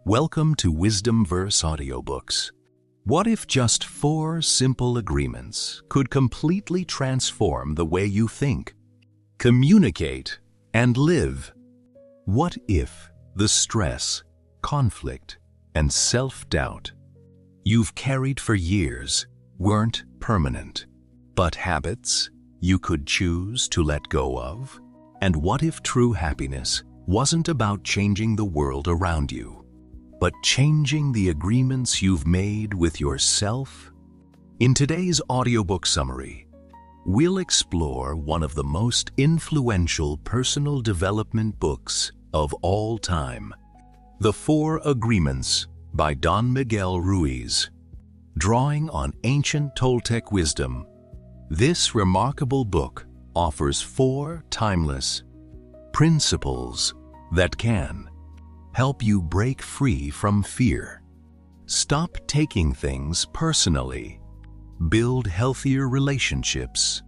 Welcome to WisdomVerse Audiobooks. What if just 4 simple agreements could completely transform the way you think, communicate, and live? What if the stress, conflict, and self-doubt you've carried for years weren't permanent, but habits you could choose to let go of? And what if true happiness wasn't about changing the world around you, but changing the agreements you've made with yourself? In today's audiobook summary, we'll explore one of the most influential personal development books of all time, The 4 Agreements by Don Miguel Ruiz. Drawing on ancient Toltec wisdom, this remarkable book offers 4 timeless principles that can help you break free from fear, stop taking things personally, build healthier relationships,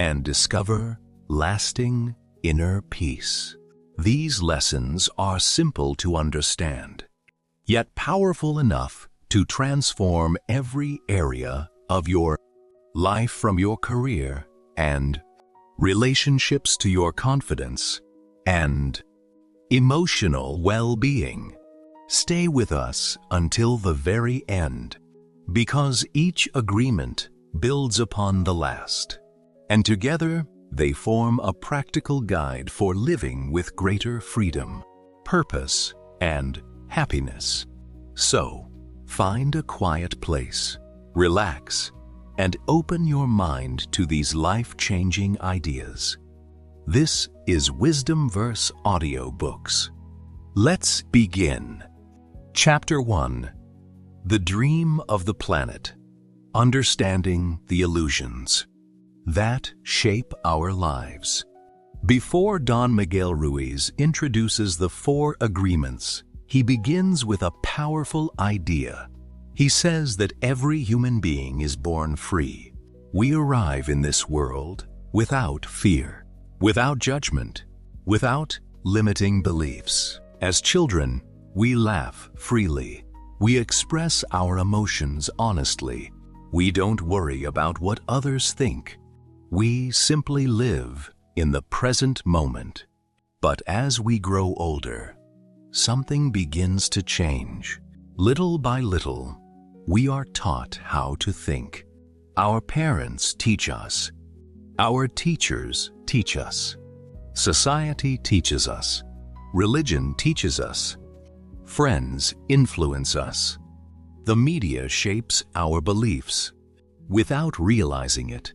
and discover lasting inner peace. These lessons are simple to understand, yet powerful enough to transform every area of your life, from your career and relationships to your confidence and emotional well-being. Stay with us until the very end, because each agreement builds upon the last, and together they form a practical guide for living with greater freedom, purpose, and happiness. So, find a quiet place, relax, and open your mind to these life-changing ideas. This is WisdomVerse Audiobooks. Let's begin. Chapter 1. The Dream of the Planet. Understanding the Illusions that shape our lives. Before Don Miguel Ruiz introduces the 4 agreements, he begins with a powerful idea. He says that every human being is born free. We arrive in this world without fear, without judgment, without limiting beliefs. As children, we laugh freely. We express our emotions honestly. We don't worry about what others think. We simply live in the present moment. But as we grow older, something begins to change. Little by little, we are taught how to think. Our parents teach us. Our teachers teach us. Society teaches us. Religion teaches us. Friends influence us. The media shapes our beliefs. Without realizing it,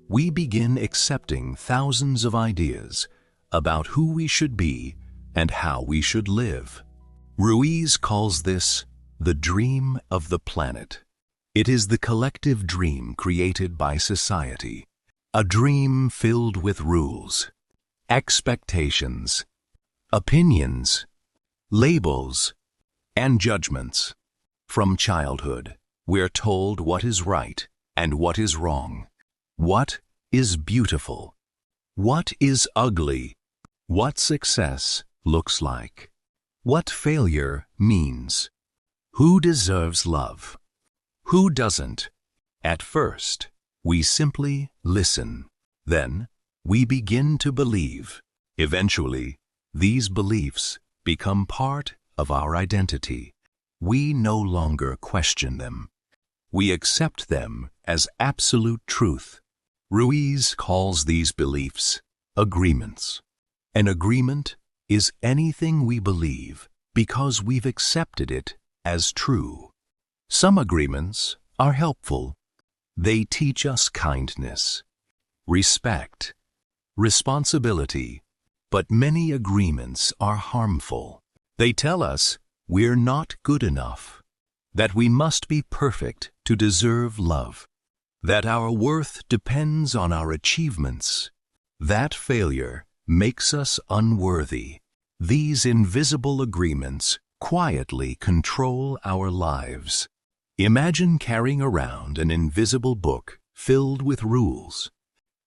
we begin accepting thousands of ideas about who we should be and how we should live. Ruiz calls this the dream of the planet. It is the collective dream created by society. A dream filled with rules, expectations, opinions, labels, and judgments. From childhood, we're told what is right and what is wrong, what is beautiful, what is ugly, what success looks like, what failure means, who deserves love, who doesn't. At first, we simply listen. Then, we begin to believe. Eventually, these beliefs become part of our identity. We no longer question them. We accept them as absolute truth. Ruiz calls these beliefs agreements. An agreement is anything we believe because we've accepted it as true. Some agreements are helpful. They teach us kindness, respect, responsibility, but many agreements are harmful. They tell us we're not good enough, that we must be perfect to deserve love, that our worth depends on our achievements, that failure makes us unworthy. These invisible agreements quietly control our lives. Imagine carrying around an invisible book filled with rules.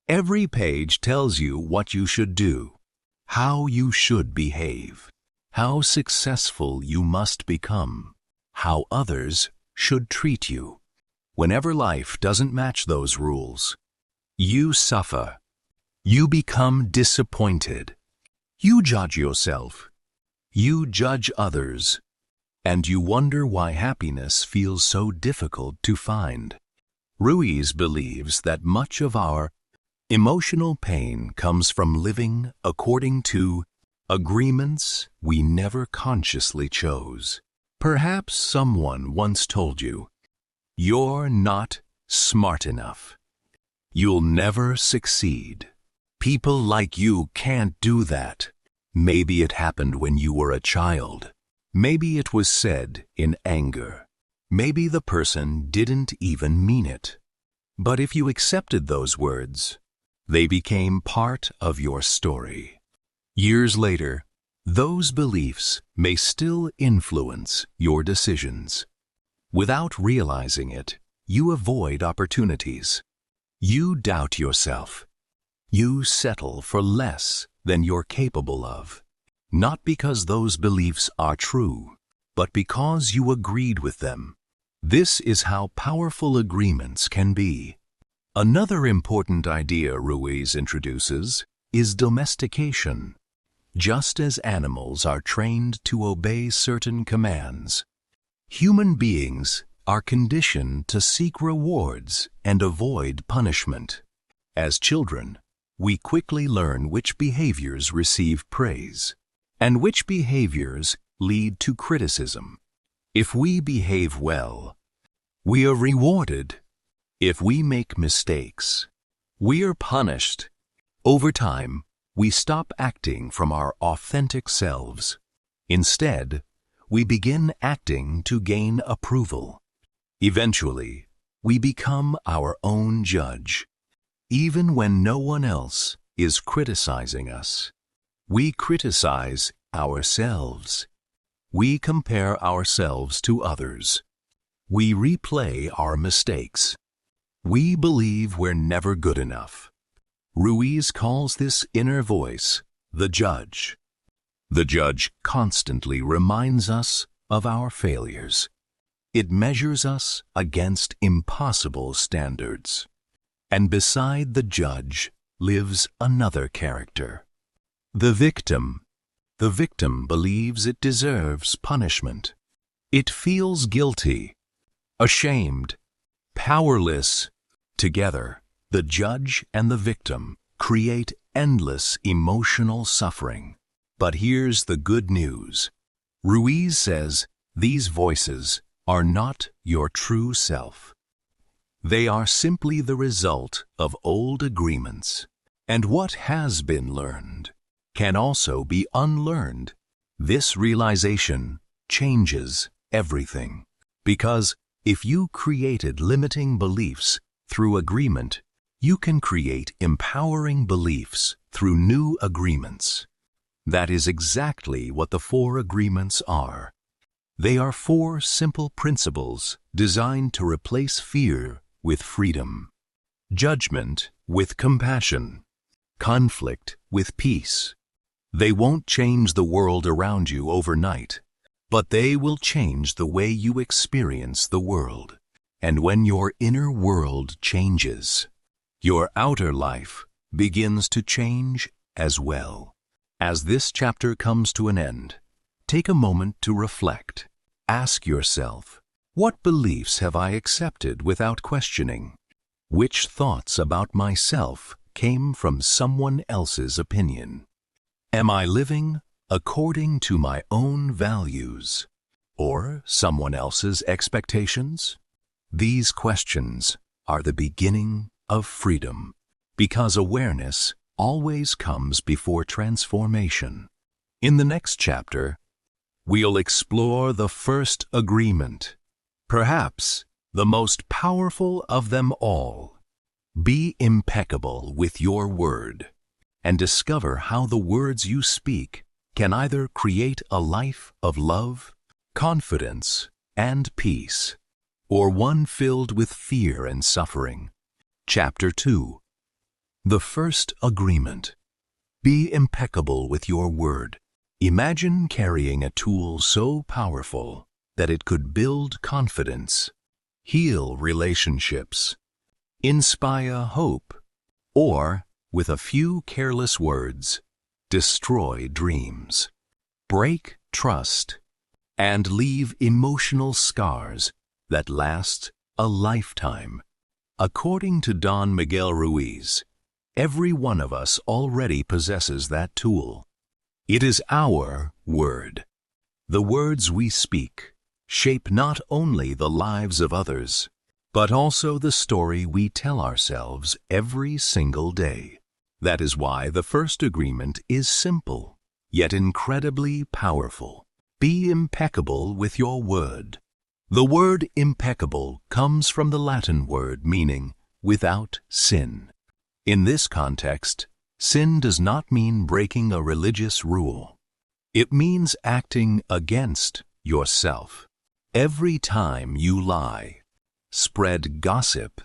Every page tells you what you should do, how you should behave, how successful you must become, how others should treat you. Whenever life doesn't match those rules, you suffer. You become disappointed. You judge yourself. You judge others. And you wonder why happiness feels so difficult to find. Ruiz believes that much of our emotional pain comes from living according to agreements we never consciously chose. Perhaps someone once told you, "You're not smart enough. You'll never succeed. People like you can't do that." Maybe it happened when you were a child. Maybe it was said in anger. Maybe the person didn't even mean it. But if you accepted those words, they became part of your story. Years later, those beliefs may still influence your decisions. Without realizing it, you avoid opportunities. You doubt yourself. You settle for less than you're capable of. Not because those beliefs are true, but because you agreed with them. This is how powerful agreements can be. Another important idea Ruiz introduces is domestication. Just as animals are trained to obey certain commands, human beings are conditioned to seek rewards and avoid punishment. As children, we quickly learn which behaviors receive praise and which behaviors lead to criticism. If we behave well, we are rewarded. If we make mistakes, we are punished. Over time, we stop acting from our authentic selves. Instead, we begin acting to gain approval. Eventually, we become our own judge. Even when no one else is criticizing us, we criticize ourselves. We compare ourselves to others. We replay our mistakes. We believe we're never good enough. Ruiz calls this inner voice the judge. The judge constantly reminds us of our failures. It measures us against impossible standards. And beside the judge lives another character, the victim. The victim believes it deserves punishment. It feels guilty, ashamed, powerless. Together, the judge and the victim create endless emotional suffering. But here's the good news. Ruiz says these voices are not your true self. They are simply the result of old agreements, and what has been learned can also be unlearned. This realization changes everything, because if you created limiting beliefs through agreement, you can create empowering beliefs through new agreements. That is exactly what the 4 agreements are. They are 4 simple principles designed to replace fear with freedom, judgment with compassion, conflict with peace. They won't change the world around you overnight, but they will change the way you experience the world. And when your inner world changes, your outer life begins to change as well. As this chapter comes to an end, take a moment to reflect. Ask yourself, what beliefs have I accepted without questioning? Which thoughts about myself came from someone else's opinion? Am I living according to my own values or someone else's expectations? These questions are the beginning of freedom, because awareness always comes before transformation. In the next chapter, we'll explore the first agreement, perhaps the most powerful of them all. Be impeccable with your word, and discover how the words you speak can either create a life of love, confidence, and peace, or one filled with fear and suffering. Chapter 2. The first agreement. Be impeccable with your word. Imagine carrying a tool so powerful that it could build confidence, heal relationships, inspire hope, or, with a few careless words, destroy dreams, break trust, and leave emotional scars that last a lifetime. According to Don Miguel Ruiz, every one of us already possesses that tool. It is our word. The words we speak shape not only the lives of others, but also the story we tell ourselves every single day. That is why the first agreement is simple, yet incredibly powerful. Be impeccable with your word. The word impeccable comes from the Latin word meaning without sin. In this context, sin does not mean breaking a religious rule. It means acting against yourself. Every time you lie, spread gossip,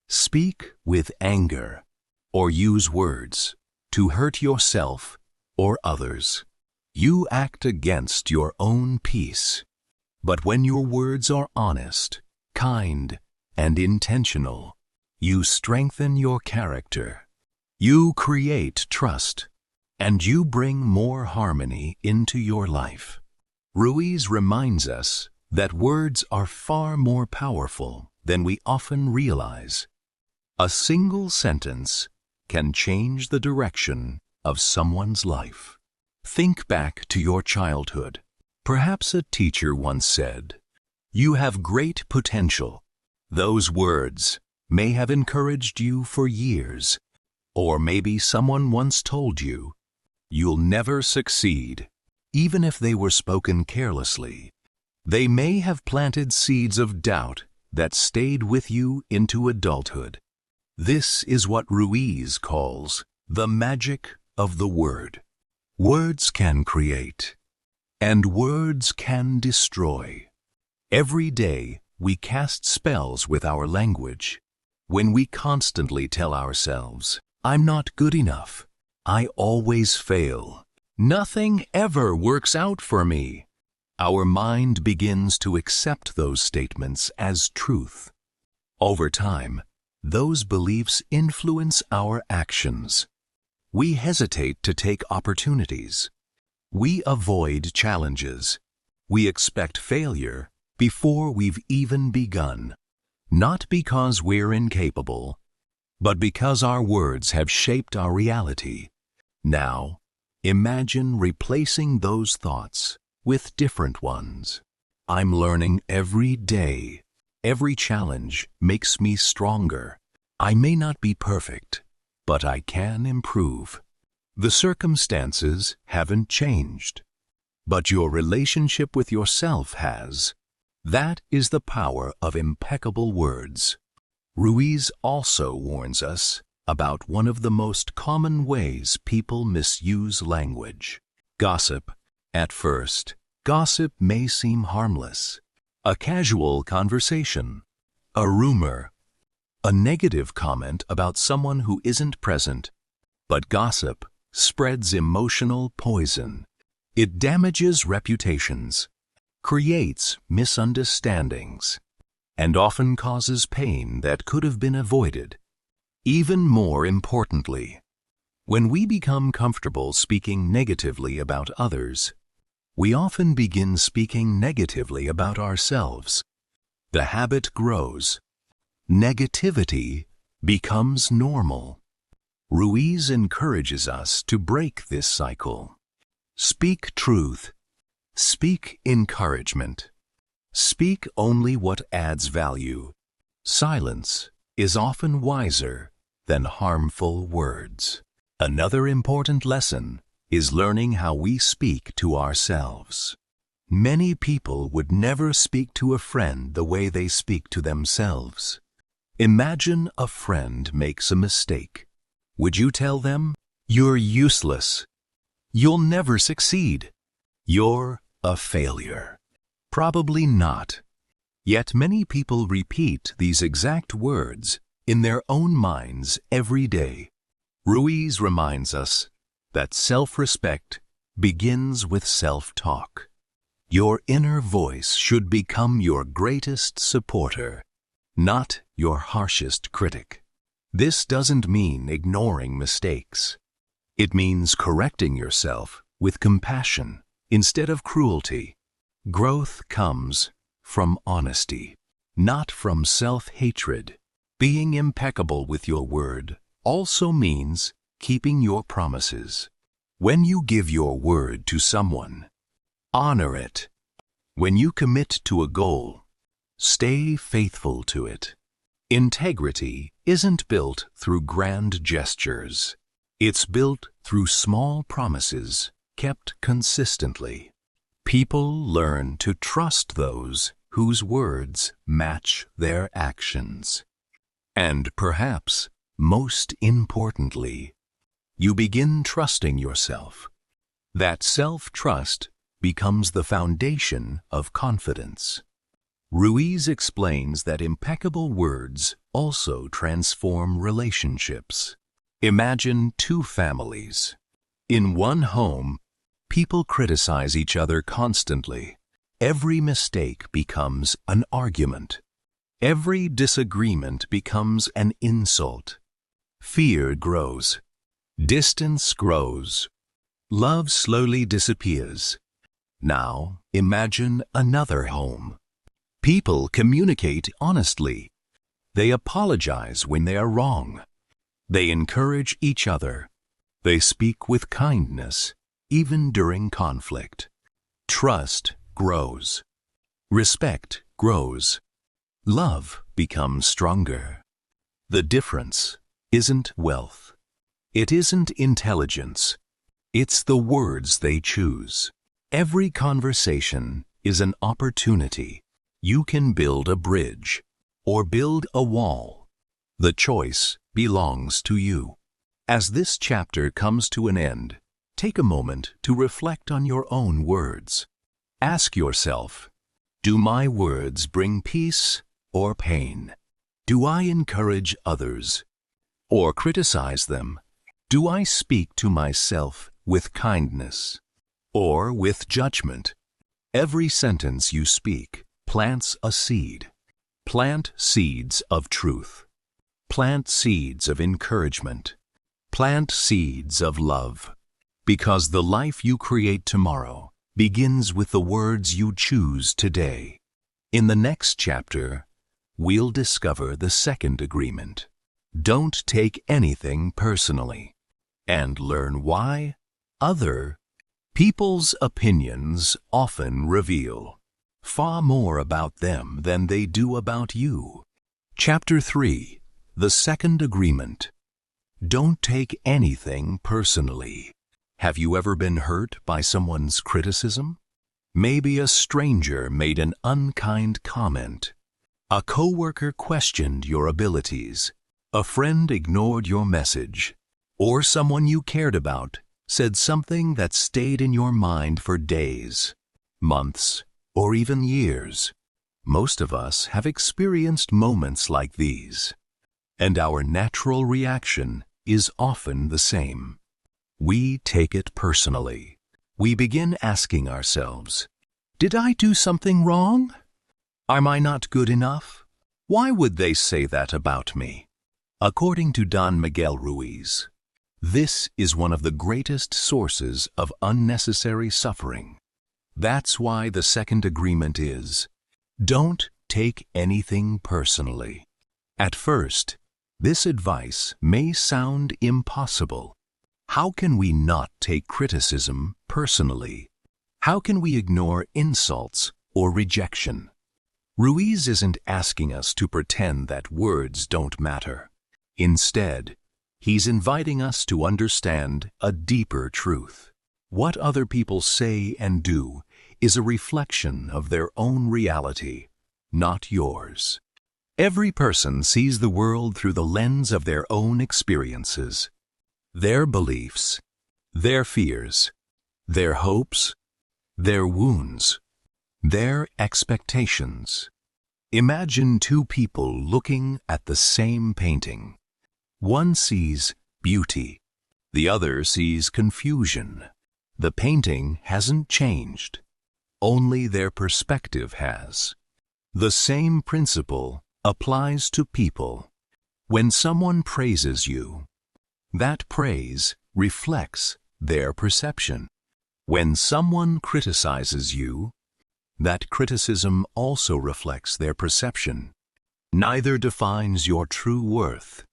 speak with anger, or use words to hurt yourself or others, you act against your own peace. But when your words are honest, kind, and intentional, you strengthen your character. You create trust, and you bring more harmony into your life. Ruiz reminds us that words are far more powerful than we often realize. A single sentence can change the direction of someone's life. Think back to your childhood. Perhaps a teacher once said, "You have great potential." Those words may have encouraged you for years. Or maybe someone once told you, "You'll never succeed." Even if they were spoken carelessly, they may have planted seeds of doubt that stayed with you into adulthood. This is what Ruiz calls the magic of the word. Words can create, and words can destroy. Every day we cast spells with our language. When we constantly tell ourselves, "I'm not good enough. I always fail. Nothing ever works out for me," our mind begins to accept those statements as truth. Over time, those beliefs influence our actions. We hesitate to take opportunities. We avoid challenges. We expect failure before we've even begun. Not because we're incapable, but because our words have shaped our reality. Now, imagine replacing those thoughts with different ones. I'm learning every day. Every challenge makes me stronger. I may not be perfect, but I can improve. The circumstances haven't changed, but your relationship with yourself has. That is the power of impeccable words. Ruiz also warns us about one of the most common ways people misuse language: gossip. At first, gossip may seem harmless. A casual conversation, a rumor, a negative comment about someone who isn't present. But gossip spreads emotional poison. It damages reputations, creates misunderstandings, and often causes pain that could have been avoided. Even more importantly, when we become comfortable speaking negatively about others, we often begin speaking negatively about ourselves. The habit grows. Negativity becomes normal. Ruiz encourages us to break this cycle. Speak truth. Speak encouragement. Speak only what adds value. Silence is often wiser than harmful words. Another important lesson is learning how we speak to ourselves. Many people would never speak to a friend the way they speak to themselves. Imagine a friend makes a mistake. Would you tell them, "You're useless. You'll never succeed. You're a failure"? Probably not. Yet many people repeat these exact words in their own minds every day. Ruiz reminds us that self-respect begins with self-talk. Your inner voice should become your greatest supporter, not your harshest critic. This doesn't mean ignoring mistakes. It means correcting yourself with compassion instead of cruelty. Growth comes from honesty, not from self-hatred. Being impeccable with your word also means keeping your promises. When you give your word to someone, honor it. When you commit to a goal, stay faithful to it. Integrity isn't built through grand gestures. It's built through small promises kept consistently. People learn to trust those whose words match their actions. And perhaps, most importantly, you begin trusting yourself. That self-trust becomes the foundation of confidence. Ruiz explains that impeccable words also transform relationships. Imagine two families. In one home, people criticize each other constantly. Every mistake becomes an argument. Every disagreement becomes an insult. Fear grows. Distance grows. Love slowly disappears. Now, imagine another home. People communicate honestly. They apologize when they are wrong. They encourage each other. They speak with kindness, even during conflict. Trust grows. Respect grows. Love becomes stronger. The difference isn't wealth. It isn't intelligence. It's the words they choose. Every conversation is an opportunity. You can build a bridge or build a wall. The choice belongs to you. As this chapter comes to an end, take a moment to reflect on your own words. Ask yourself, do my words bring peace or pain? Do I encourage others or criticize them? Do I speak to myself with kindness or with judgment? Every sentence you speak plants a seed. Plant seeds of truth. Plant seeds of encouragement. Plant seeds of love. Because the life you create tomorrow begins with the words you choose today. In the next chapter, we'll discover the second agreement. Don't take anything personally, and learn why other people's opinions often reveal far more about them than they do about you. Chapter 3. The Second Agreement. Don't take anything personally. Have you ever been hurt by someone's criticism? Maybe a stranger made an unkind comment. A coworker questioned your abilities. A friend ignored your message. Or someone you cared about said something that stayed in your mind for days, months, or even years. Most of us have experienced moments like these, and our natural reaction is often the same. We take it personally. We begin asking ourselves, did I do something wrong? Am I not good enough? Why would they say that about me? According to Don Miguel Ruiz, this is one of the greatest sources of unnecessary suffering. That's why the second agreement is, don't take anything personally. At first, this advice may sound impossible. How can we not take criticism personally? How can we ignore insults or rejection? Ruiz isn't asking us to pretend that words don't matter. Instead, he's inviting us to understand a deeper truth. What other people say and do is a reflection of their own reality, not yours. Every person sees the world through the lens of their own experiences, their beliefs, their fears, their hopes, their wounds, their expectations. Imagine two people looking at the same painting. One sees beauty, the other sees confusion. The painting hasn't changed. Only their perspective has. The same principle applies to people. When someone praises you, that praise reflects their perception. When someone criticizes you, that criticism also reflects their perception. Neither defines your true worth.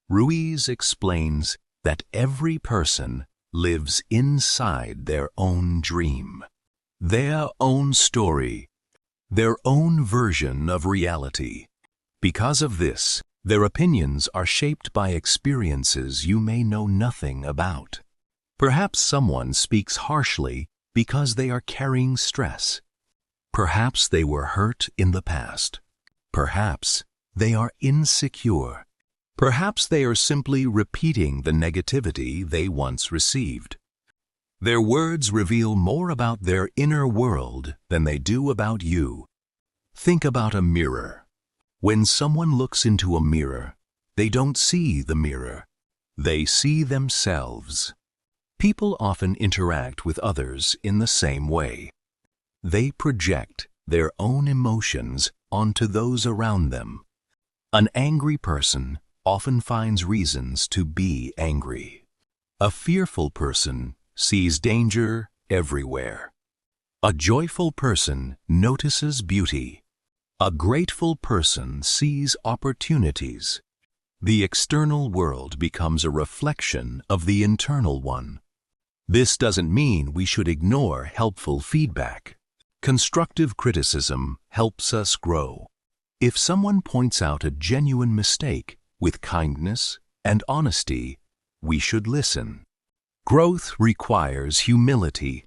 Ruiz explains that every person lives inside their own dream, their own story, their own version of reality. Because of this, their opinions are shaped by experiences you may know nothing about. Perhaps someone speaks harshly because they are carrying stress. Perhaps they were hurt in the past. Perhaps they are insecure. Perhaps they are simply repeating the negativity they once received. Their words reveal more about their inner world than they do about you. Think about a mirror. When someone looks into a mirror, they don't see the mirror. They see themselves. People often interact with others in the same way. They project their own emotions onto those around them. An angry person often finds reasons to be angry. A fearful person sees danger everywhere. A joyful person notices beauty. A grateful person sees opportunities. The external world becomes a reflection of the internal one. This doesn't mean we should ignore helpful feedback. Constructive criticism helps us grow. If someone points out a genuine mistake with kindness and honesty, we should listen. Growth requires humility,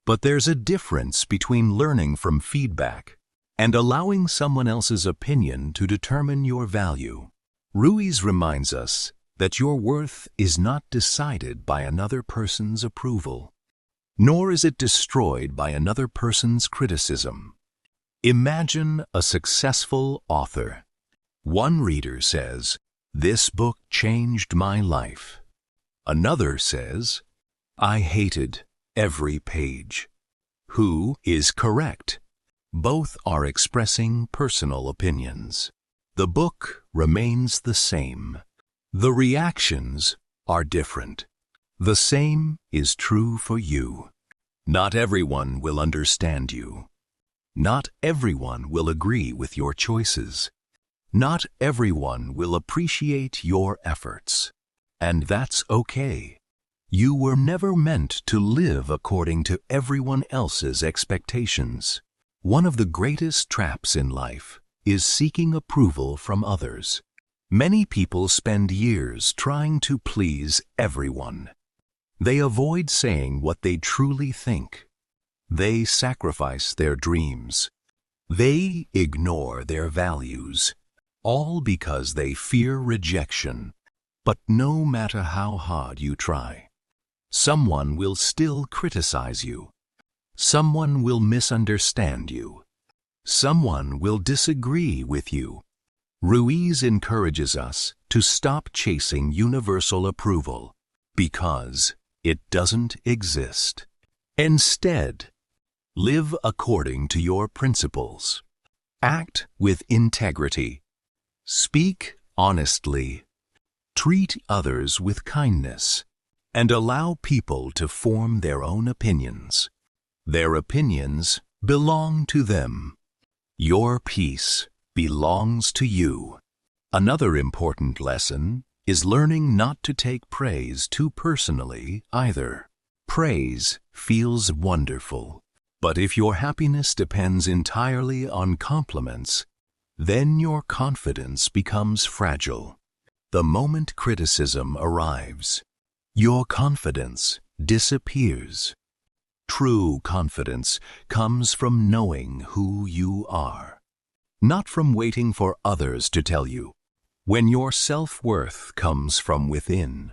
but there's a difference between learning from feedback and allowing someone else's opinion to determine your value. Ruiz reminds us that your worth is not decided by another person's approval, nor is it destroyed by another person's criticism. Imagine a successful author. One reader says, "This book changed my life." Another says, "I hated every page." Who is correct? Both are expressing personal opinions. The book remains the same. The reactions are different. The same is true for you. Not everyone will understand you. Not everyone will agree with your choices. Not everyone will appreciate your efforts. And that's okay. You were never meant to live according to everyone else's expectations. One of the greatest traps in life is seeking approval from others. Many people spend years trying to please everyone. They avoid saying what they truly think. They sacrifice their dreams. They ignore their values, all because they fear rejection. But no matter how hard you try, someone will still criticize you. Someone will misunderstand you. Someone will disagree with you. Ruiz encourages us to stop chasing universal approval because it doesn't exist. Instead, live according to your principles. Act with integrity. Speak honestly. Treat others with kindness, and allow people to form their own opinions. Their opinions belong to them. Your peace belongs to you. Another important lesson is learning not to take praise too personally either. Praise feels wonderful, but if your happiness depends entirely on compliments, then your confidence becomes fragile. The moment criticism arrives, your confidence disappears. True confidence comes from knowing who you are, not from waiting for others to tell you. When your self-worth comes from within,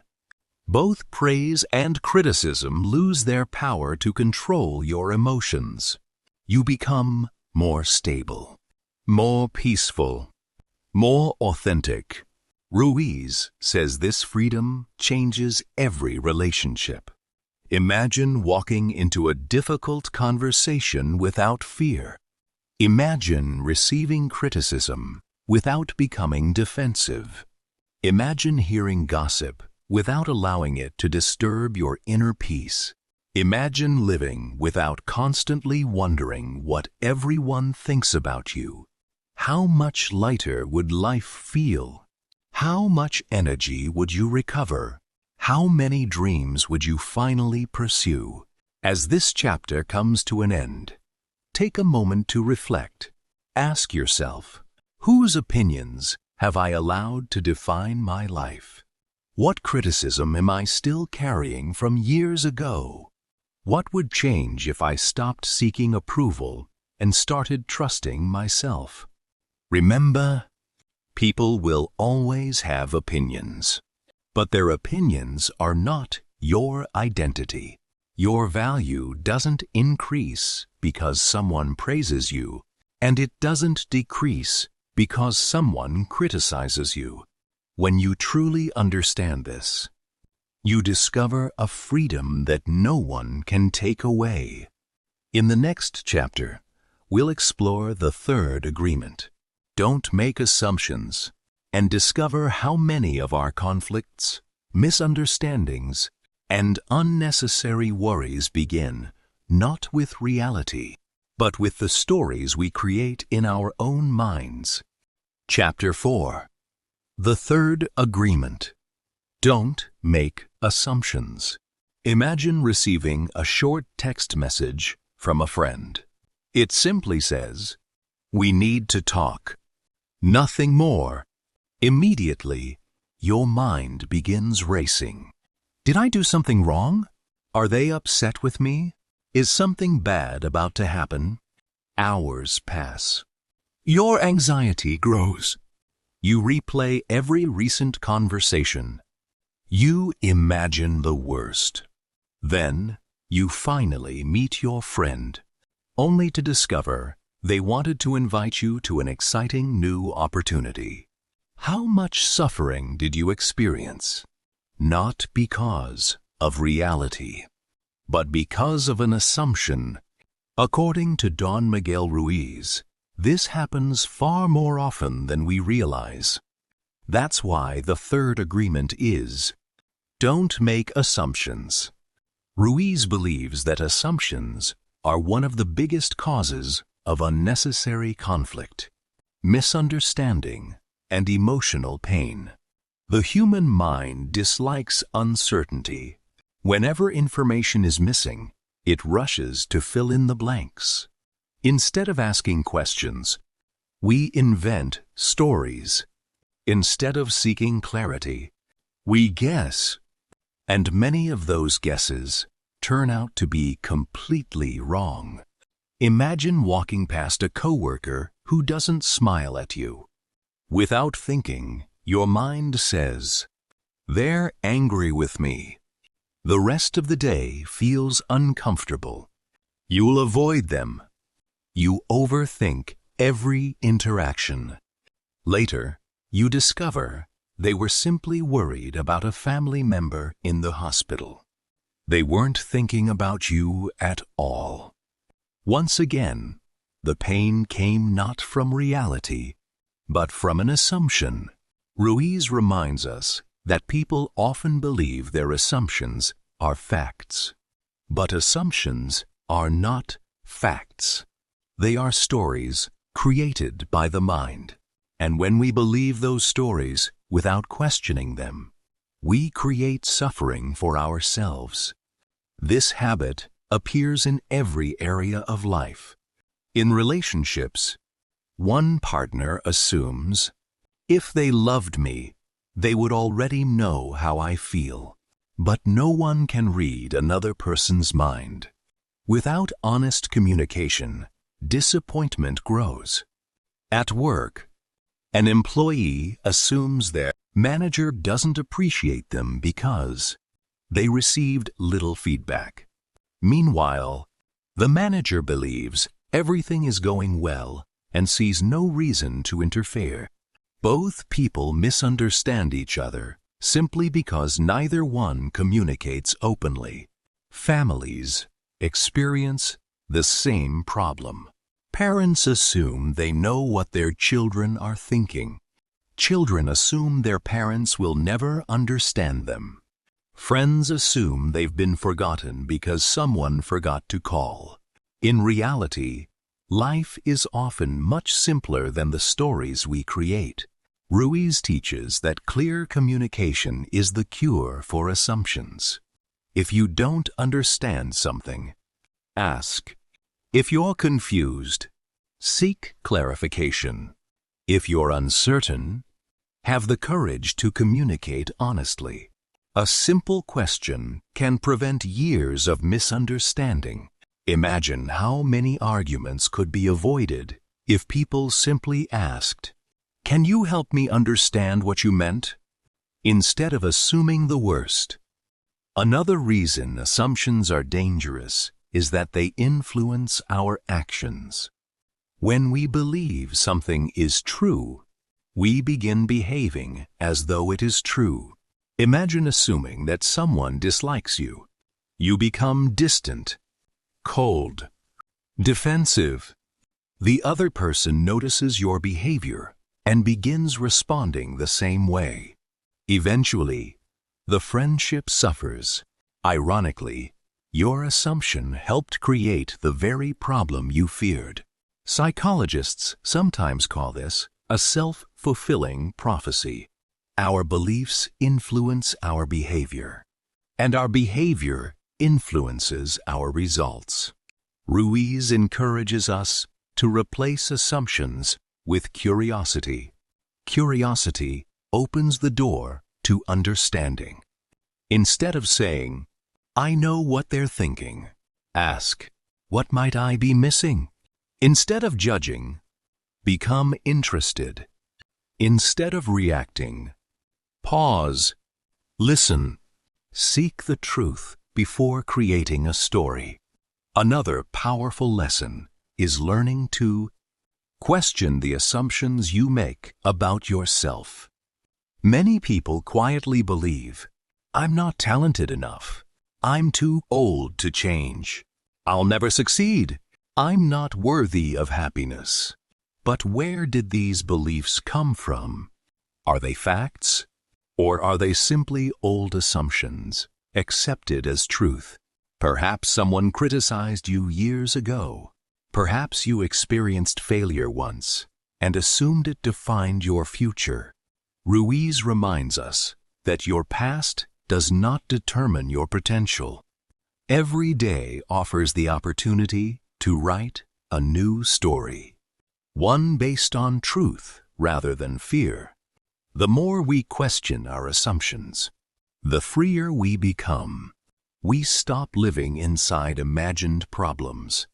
both praise and criticism lose their power to control your emotions. You become more stable, more peaceful, more authentic. Ruiz says this freedom changes every relationship. Imagine walking into a difficult conversation without fear. Imagine receiving criticism without becoming defensive. Imagine hearing gossip without allowing it to disturb your inner peace. Imagine living without constantly wondering what everyone thinks about you. How much lighter would life feel? How much energy would you recover? How many dreams would you finally pursue? As this chapter comes to an end, take a moment to reflect. Ask yourself, whose opinions have I allowed to define my life? What criticism am I still carrying from years ago? What would change if I stopped seeking approval and started trusting myself? Remember, people will always have opinions, but their opinions are not your identity. Your value doesn't increase because someone praises you, and it doesn't decrease because someone criticizes you. When you truly understand this, you discover a freedom that no one can take away. In the next chapter, we'll explore the third agreement. Don't make assumptions, and discover how many of our conflicts, misunderstandings, and unnecessary worries begin not with reality, but with the stories we create in our own minds. Chapter 4. The third agreement. Don't make assumptions. Imagine receiving a short text message from a friend. It simply says, "We need to talk." Nothing more. Immediately, your mind begins racing. Did I do something wrong? Are they upset with me? Is something bad about to happen? Hours pass. Your anxiety grows. You replay every recent conversation. You imagine the worst. Then, you finally meet your friend, only to discover they wanted to invite you to an exciting new opportunity. How much suffering did you experience? Not because of reality, but because of an assumption. According to Don Miguel Ruiz, this happens far more often than we realize. That's why the third agreement is, don't make assumptions. Ruiz believes that assumptions are one of the biggest causes of unnecessary conflict, misunderstanding, and emotional pain. The human mind dislikes uncertainty. Whenever information is missing, it rushes to fill in the blanks. Instead of asking questions, we invent stories. Instead of seeking clarity, we guess. And many of those guesses turn out to be completely wrong. Imagine walking past a coworker who doesn't smile at you. Without thinking, your mind says, "They're angry with me." The rest of the day feels uncomfortable. You'll avoid them. You overthink every interaction. Later, you discover they were simply worried about a family member in the hospital. They weren't thinking about you at all. Once again, the pain came not from reality, but from an assumption. Ruiz reminds us that people often believe their assumptions are facts. But assumptions are not facts. They are stories created by the mind. And when we believe those stories without questioning them, we create suffering for ourselves. This habit appears in every area of life. In relationships, one partner assumes, if they loved me, they would already know how I feel. But no one can read another person's mind. Without honest communication, disappointment grows. At work, an employee assumes their manager doesn't appreciate them because they received little feedback. Meanwhile, the manager believes everything is going well and sees no reason to interfere. Both people misunderstand each other simply because neither one communicates openly. Families experience the same problem. Parents assume they know what their children are thinking. Children assume their parents will never understand them. Friends assume they've been forgotten because someone forgot to call. In reality, life is often much simpler than the stories we create. Ruiz teaches that clear communication is the cure for assumptions. If you don't understand something, ask. If you're confused, seek clarification. If you're uncertain, have the courage to communicate honestly. A simple question can prevent years of misunderstanding. Imagine how many arguments could be avoided if people simply asked, "Can you help me understand what you meant?" instead of assuming the worst. Another reason assumptions are dangerous is that they influence our actions. When we believe something is true, we begin behaving as though it is true. Imagine assuming that someone dislikes you. You become distant, cold, defensive. The other person notices your behavior and begins responding the same way. Eventually, the friendship suffers. Ironically, your assumption helped create the very problem you feared. Psychologists sometimes call this a self-fulfilling prophecy. Our beliefs influence our behavior, and our behavior influences our results. Ruiz encourages us to replace assumptions with curiosity. Curiosity opens the door to understanding. Instead of saying, "I know what they're thinking," ask, "What might I be missing?" Instead of judging, become interested. Instead of reacting, pause, listen, seek the truth before creating a story. Another powerful lesson is learning to question the assumptions you make about yourself. Many people quietly believe, "I'm not talented enough. I'm too old to change. I'll never succeed. I'm not worthy of happiness." But where did these beliefs come from? Are they facts? Or are they simply old assumptions, accepted as truth? Perhaps someone criticized you years ago. Perhaps you experienced failure once and assumed it defined your future. Ruiz reminds us that your past does not determine your potential. Every day offers the opportunity to write a new story, one based on truth rather than fear. The more we question our assumptions, the freer we become. We stop living inside imagined problems.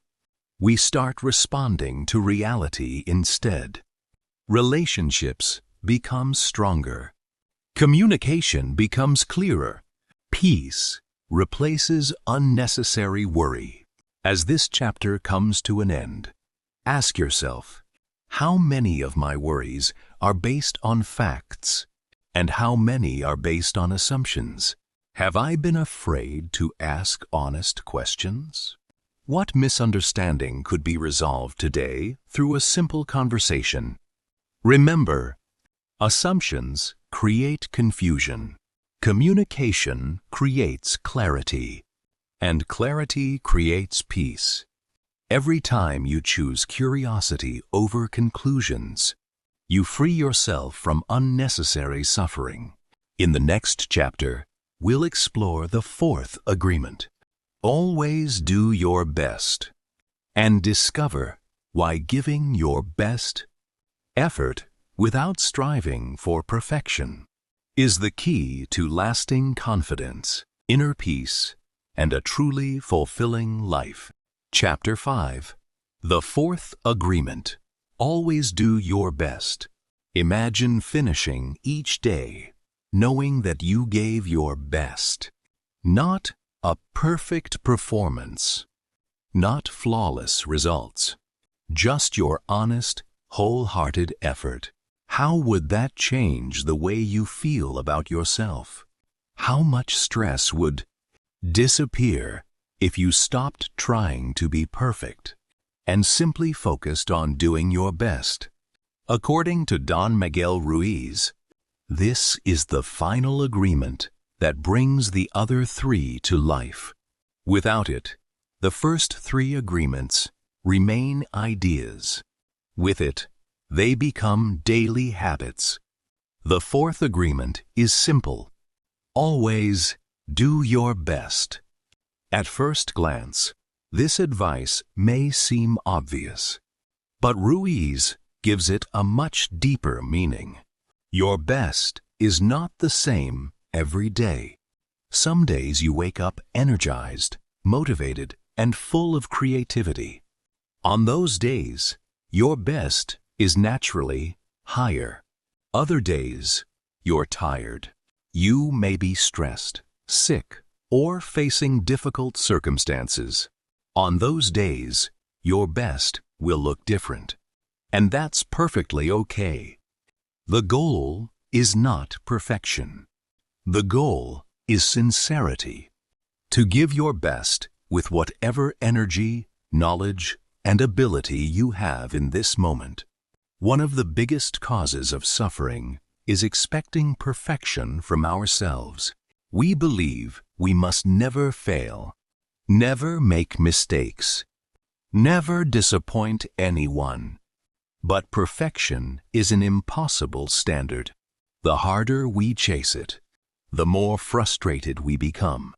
We start responding to reality instead. Relationships become stronger. Communication becomes clearer. Peace replaces unnecessary worry. As this chapter comes to an end, ask yourself, how many of my worries are based on facts, and how many are based on assumptions? Have I been afraid to ask honest questions? What misunderstanding could be resolved today through a simple conversation? Remember, assumptions create confusion. Communication creates clarity, and clarity creates peace. Every time you choose curiosity over conclusions, you free yourself from unnecessary suffering. In the next chapter, we'll explore the fourth agreement. Always do your best, and discover why giving your best effort without striving for perfection is the key to lasting confidence, inner peace, and a truly fulfilling life. Chapter 5. The Fourth Agreement. Always do your best. Imagine finishing each day knowing that you gave your best. Not a perfect performance, not flawless results, just your honest, wholehearted effort. How would that change the way you feel about yourself? How much stress would disappear if you stopped trying to be perfect and simply focused on doing your best. According to Don Miguel Ruiz, this is the final agreement that brings the other three to life. Without it, the first three agreements remain ideas. With it, they become daily habits. The fourth agreement is simple. Always do your best. At first glance, this advice may seem obvious, but Ruiz gives it a much deeper meaning. Your best is not the same every day. Some days you wake up energized, motivated, and full of creativity. On those days, your best is naturally higher. Other days, you're tired. You may be stressed, sick, or facing difficult circumstances. On those days, your best will look different. And that's perfectly okay. The goal is not perfection. The goal is sincerity. To give your best with whatever energy, knowledge, and ability you have in this moment. One of the biggest causes of suffering is expecting perfection from ourselves. We believe we must never fail, never make mistakes, never disappoint anyone. But perfection is an impossible standard. The harder we chase it, the more frustrated we become.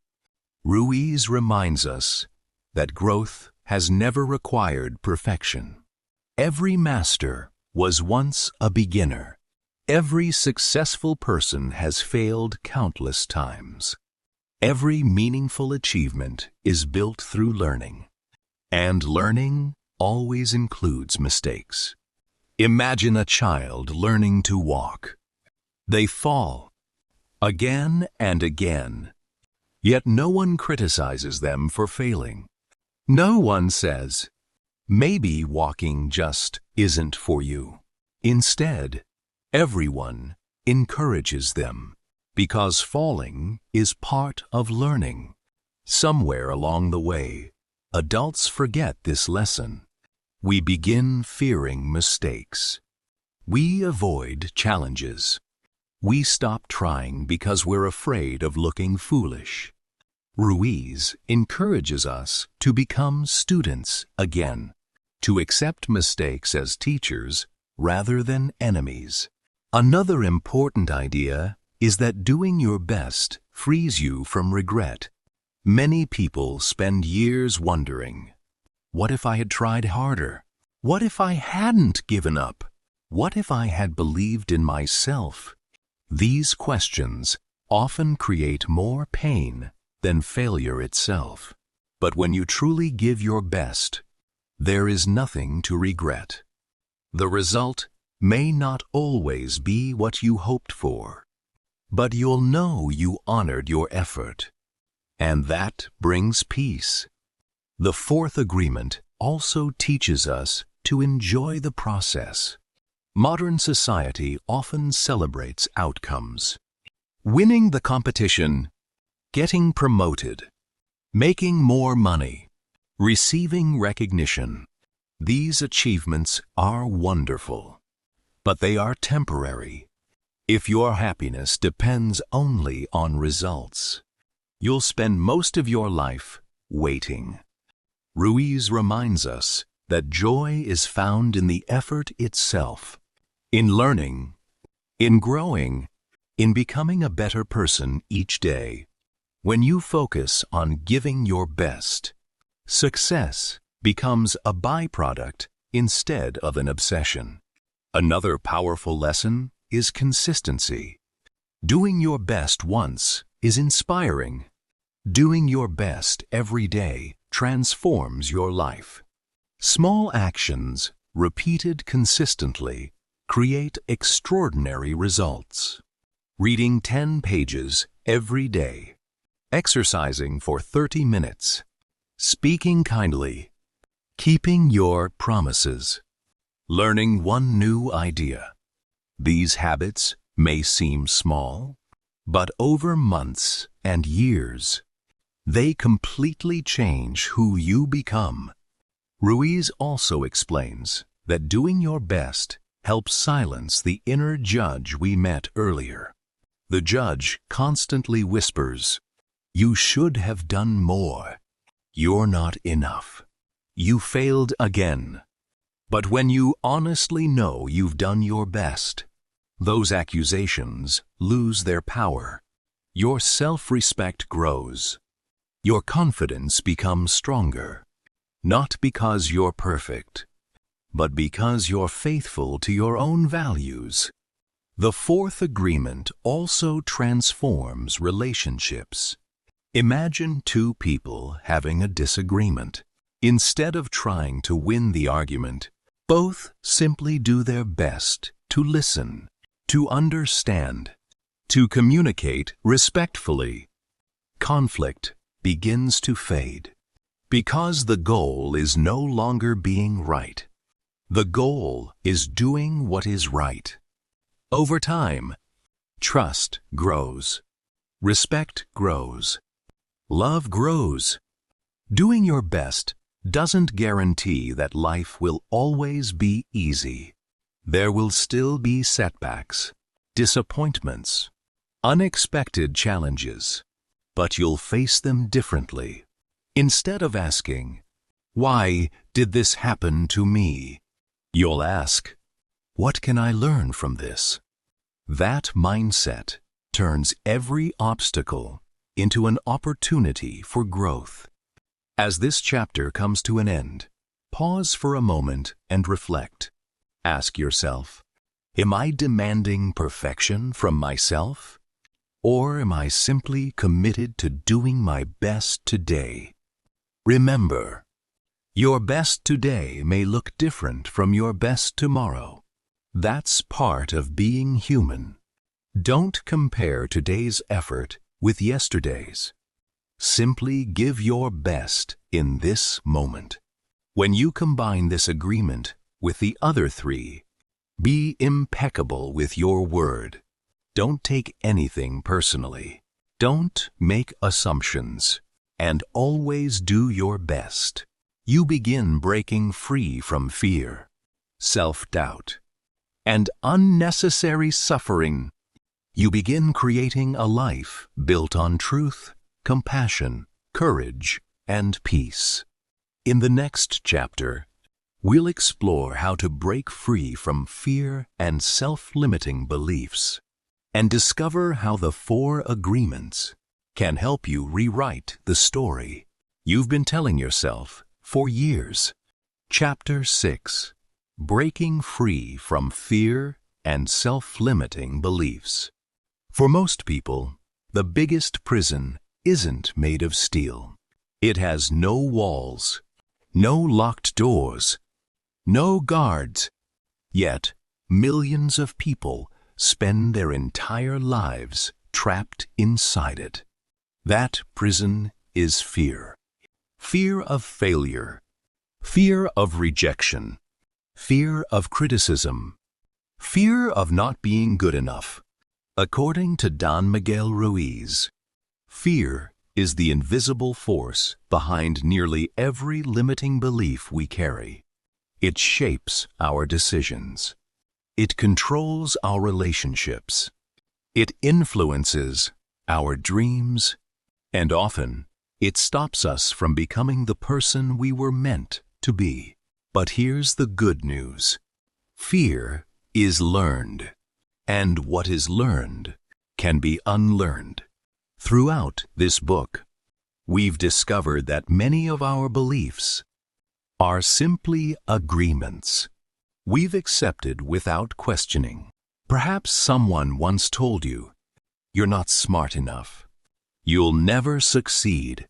Ruiz reminds us that growth has never required perfection. Every master was once a beginner. Every successful person has failed countless times. Every meaningful achievement is built through learning. And learning always includes mistakes. Imagine a child learning to walk. They fall again and again, yet no one criticizes them for failing. No one says, maybe walking just isn't for you. Instead, everyone encourages them, because falling is part of learning. Somewhere along the way, adults forget this lesson. We begin fearing mistakes. We avoid challenges. We stop trying because we're afraid of looking foolish. Ruiz encourages us to become students again, to accept mistakes as teachers rather than enemies. Another important idea is that doing your best frees you from regret. Many people spend years wondering, what if I had tried harder? What if I hadn't given up? What if I had believed in myself? These questions often create more pain than failure itself. But when you truly give your best, there is nothing to regret. The result may not always be what you hoped for, but you'll know you honored your effort, and that brings peace. The fourth agreement also teaches us to enjoy the process. Modern society often celebrates outcomes. Winning the competition, getting promoted, making more money, receiving recognition. These achievements are wonderful, but they are temporary. If your happiness depends only on results, you'll spend most of your life waiting. Ruiz reminds us that joy is found in the effort itself, in learning, in growing, in becoming a better person each day. When you focus on giving your best, success becomes a byproduct instead of an obsession. Another powerful lesson is consistency. Doing your best once is inspiring. Doing your best every day transforms your life. Small actions, repeated consistently, create extraordinary results. Reading 10 pages every day, exercising for 30 minutes, speaking kindly, keeping your promises, learning one new idea. These habits may seem small, but over months and years, They completely change who you become. Ruiz also explains that doing your best helps silence the inner judge we met earlier. The judge constantly whispers, "You should have done more. You're not enough. You failed again." But when you honestly know you've done your best, those accusations lose their power. Your self-respect grows. Your confidence becomes stronger, not because you're perfect, but because you're faithful to your own values. The fourth agreement also transforms relationships. Imagine two people having a disagreement. Instead of trying to win the argument, both simply do their best to listen, to understand, to communicate respectfully. Conflict begins to fade, because the goal is no longer being right. The goal is doing what is right. Over time, trust grows, respect grows, love grows. Doing your best doesn't guarantee that life will always be easy. There will still be setbacks, disappointments, unexpected challenges, but you'll face them differently. Instead of asking, "Why did this happen to me?" you'll ask, "What can I learn from this?" That mindset turns every obstacle into an opportunity for growth. As this chapter comes to an end, pause for a moment and reflect. Ask yourself, am I demanding perfection from myself? Or am I simply committed to doing my best today? Remember, your best today may look different from your best tomorrow. That's part of being human. Don't compare today's effort with yesterday's. Simply give your best in this moment. When you combine this agreement with the other three, be impeccable with your word. Don't take anything personally. Don't make assumptions. And always do your best. You begin breaking free from fear, self-doubt, and unnecessary suffering. You begin creating a life built on truth, compassion, courage, and peace. In the next chapter, we'll explore how to break free from fear and self-limiting beliefs, and discover how the 4 agreements can help you rewrite the story you've been telling yourself for years. Chapter 6: Breaking Free from Fear and Self-Limiting Beliefs. For most people, the biggest prison isn't made of steel. It has no walls, no locked doors, no guards. Yet, millions of people spend their entire lives trapped inside it. That prison is fear. Fear of failure, fear of rejection, fear of criticism, fear of not being good enough. According to Don Miguel Ruiz, fear is the invisible force behind nearly every limiting belief we carry. It shapes our decisions. It controls our relationships. It influences our dreams, and often it stops us from becoming the person we were meant to be. But here's the good news. Fear is learned, and what is learned can be unlearned. Throughout this book, we've discovered that many of our beliefs are simply agreements we've accepted without questioning. Perhaps someone once told you, "You're not smart enough. You'll never succeed.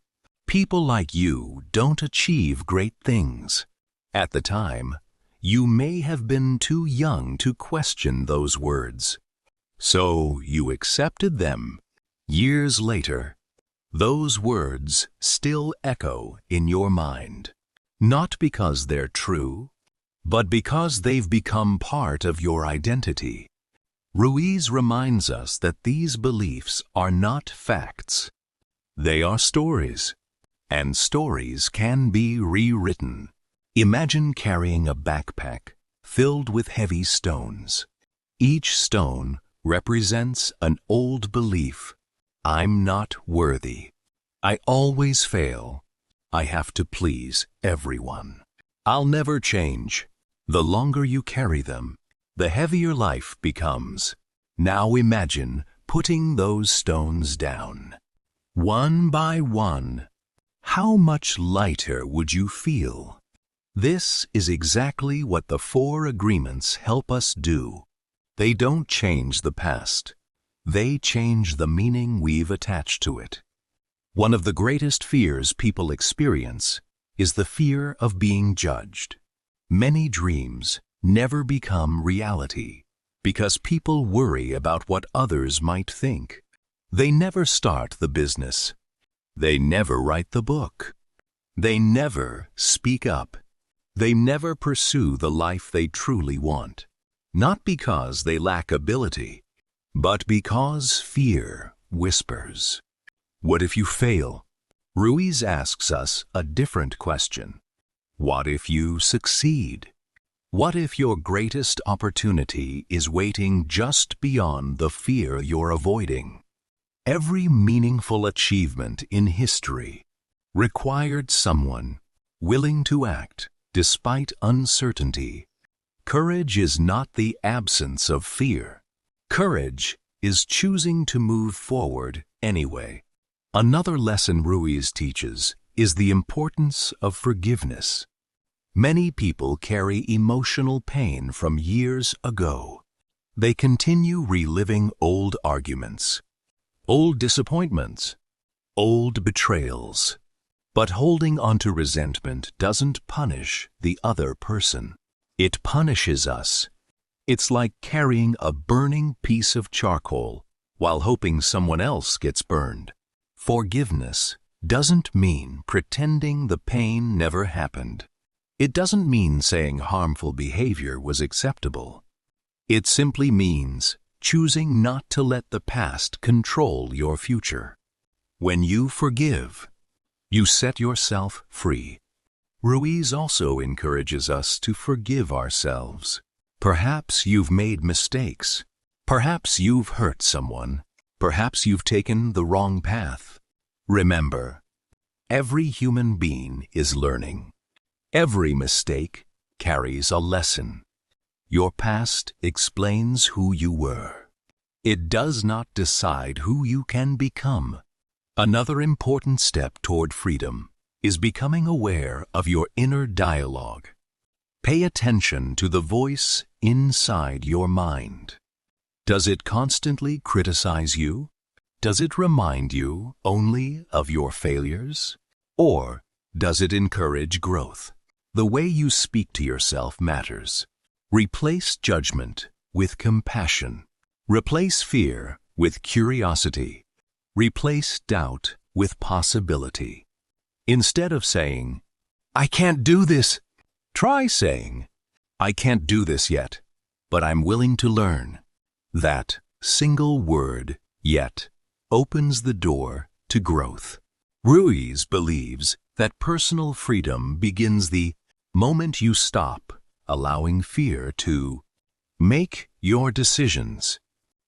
People like you don't achieve great things." At the time, you may have been too young to question those words. So you accepted them. Years later, those words still echo in your mind, not because they're true, but because they've become part of your identity. Ruiz reminds us that these beliefs are not facts. They are stories, and stories can be rewritten. Imagine carrying a backpack filled with heavy stones. Each stone represents an old belief. I'm not worthy. I always fail. I have to please everyone. I'll never change. The longer you carry them, the heavier life becomes. Now imagine putting those stones down. One by one, how much lighter would you feel? This is exactly what the 4 agreements help us do. They don't change the past. They change the meaning we've attached to it. One of the greatest fears people experience is the fear of being judged. Many dreams never become reality because people worry about what others might think. They never start the business. They never write the book. They never speak up. They never pursue the life they truly want. Not because they lack ability, but because fear whispers. What if you fail? Ruiz asks us a different question. What if you succeed? What if your greatest opportunity is waiting just beyond the fear you're avoiding? Every meaningful achievement in history required someone willing to act despite uncertainty. Courage is not the absence of fear. Courage is choosing to move forward anyway. Another lesson Ruiz teaches is the importance of forgiveness. Many people carry emotional pain from years ago. They continue reliving old arguments, old disappointments, old betrayals. But holding onto resentment doesn't punish the other person. It punishes us. It's like carrying a burning piece of charcoal while hoping someone else gets burned. Forgiveness doesn't mean pretending the pain never happened. It doesn't mean saying harmful behavior was acceptable. It simply means choosing not to let the past control your future. When you forgive, you set yourself free. Ruiz also encourages us to forgive ourselves. Perhaps you've made mistakes. Perhaps you've hurt someone. Perhaps you've taken the wrong path. Remember, every human being is learning. Every mistake carries a lesson. Your past explains who you were. It does not decide who you can become. Another important step toward freedom is becoming aware of your inner dialogue. Pay attention to the voice inside your mind. Does it constantly criticize you? Does it remind you only of your failures? Or does it encourage growth? The way you speak to yourself matters. Replace judgment with compassion. Replace fear with curiosity. Replace doubt with possibility. Instead of saying, "I can't do this," try saying, "I can't do this yet, but I'm willing to learn." That single word, "yet," opens the door to growth. Ruiz believes that personal freedom begins the moment you stop allowing fear to make your decisions.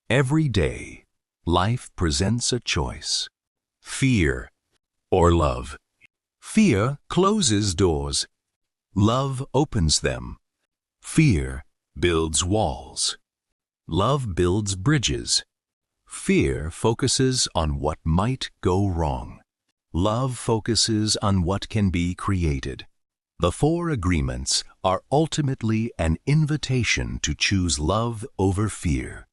Every day, life presents a choice: fear or love. Fear closes doors. Love opens them. Fear builds walls. Love builds bridges. Fear focuses on what might go wrong. Love focuses on what can be created. The 4 agreements are ultimately an invitation to choose love over fear,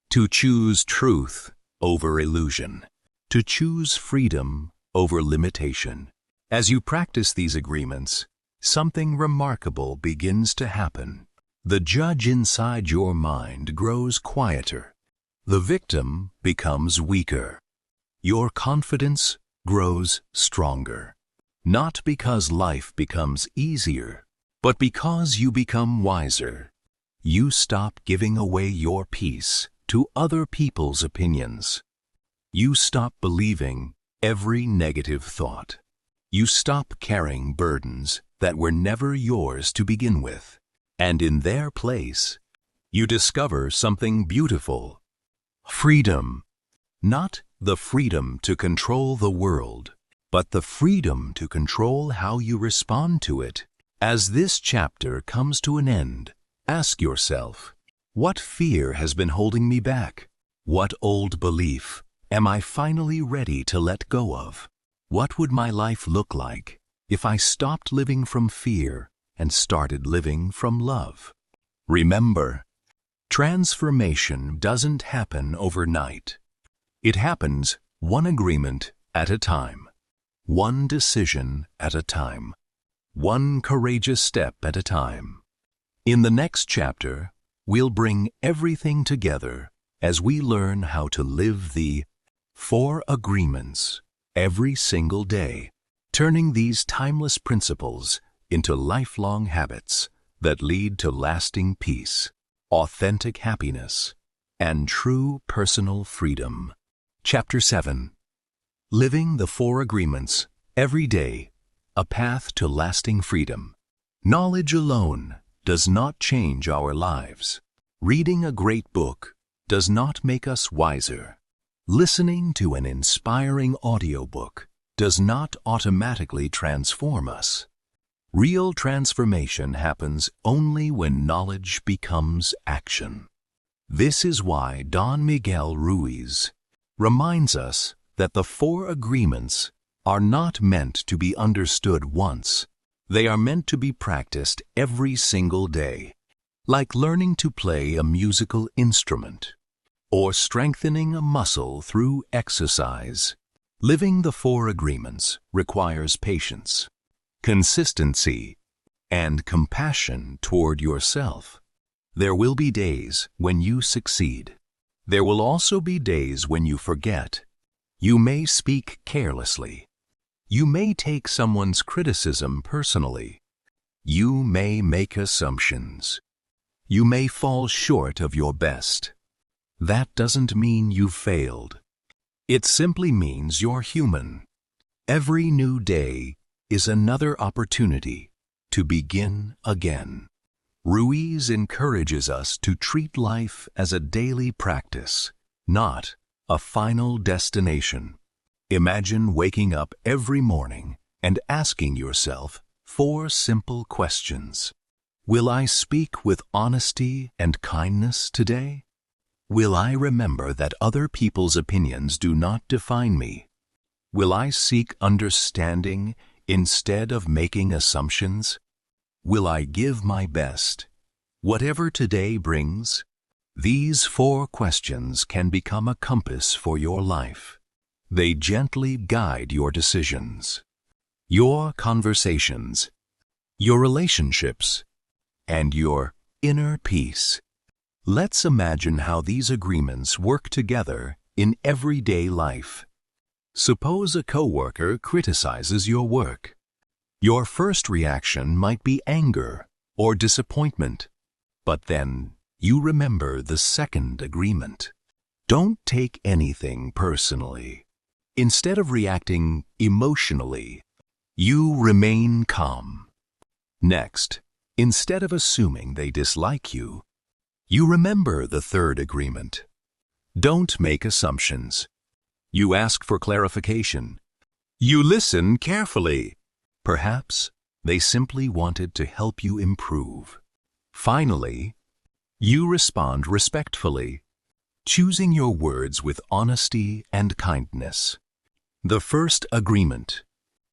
to choose truth over illusion, to choose freedom over limitation. As you practice these agreements, something remarkable begins to happen. The judge inside your mind grows quieter. The victim becomes weaker. Your confidence grows stronger. Not because life becomes easier, but because you become wiser. You stop giving away your peace to other people's opinions. You stop believing every negative thought. You stop carrying burdens that were never yours to begin with, and in their place, you discover something beautiful. Freedom. Not the freedom to control the world, but the freedom to control how you respond to it. As this chapter comes to an end, ask yourself, what fear has been holding me back? What old belief am I finally ready to let go of? What would my life look like if I stopped living from fear and started living from love? Remember, transformation doesn't happen overnight. It happens one agreement at a time, one decision at a time, one courageous step at a time. In the next chapter, we'll bring everything together as we learn how to live the 4 agreements every single day, turning these timeless principles into lifelong habits that lead to lasting peace, authentic happiness, and true personal freedom. Chapter 7. Living the 4 agreements every day, a path to lasting freedom. Knowledge alone does not change our lives. Reading a great book does not make us wiser. Listening to an inspiring audiobook does not automatically transform us. Real transformation happens only when knowledge becomes action. This is why Don Miguel Ruiz reminds us that the 4 agreements are not meant to be understood once. They are meant to be practiced every single day, like learning to play a musical instrument or strengthening a muscle through exercise. Living the 4 agreements requires patience, consistency, and compassion toward yourself. There will be days when you succeed. There will also be days when you forget. You may speak carelessly. You may take someone's criticism personally. You may make assumptions. You may fall short of your best. That doesn't mean you've failed. It simply means you're human. Every new day is another opportunity to begin again. Ruiz encourages us to treat life as a daily practice, not a final destination. Imagine waking up every morning and asking yourself 4 simple questions. Will I speak with honesty and kindness today? Will I remember that other people's opinions do not define me? Will I seek understanding instead of making assumptions? Will I give my best, whatever today brings? These 4 questions can become a compass for your life. They gently guide your decisions, your conversations, your relationships, and your inner peace. Let's imagine how these agreements work together in everyday life. Suppose a coworker criticizes your work. Your first reaction might be anger or disappointment, but then you remember the 2nd agreement. Don't take anything personally. Instead of reacting emotionally, you remain calm. Next, instead of assuming they dislike you, you remember the 3rd agreement. Don't make assumptions. You ask for clarification. You listen carefully. Perhaps they simply wanted to help you improve. Finally, you respond respectfully, choosing your words with honesty and kindness. The 1st agreement.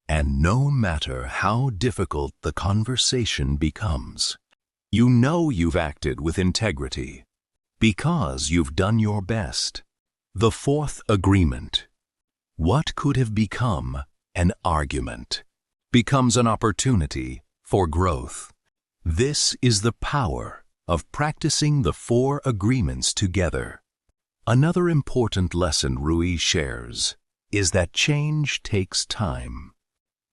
And no matter how difficult the conversation becomes, you know you've acted with integrity because you've done your best. The 4th agreement. What could have become an argument becomes an opportunity for growth. This is the power of practicing the 4 agreements together. Another important lesson Ruiz shares is that change takes time.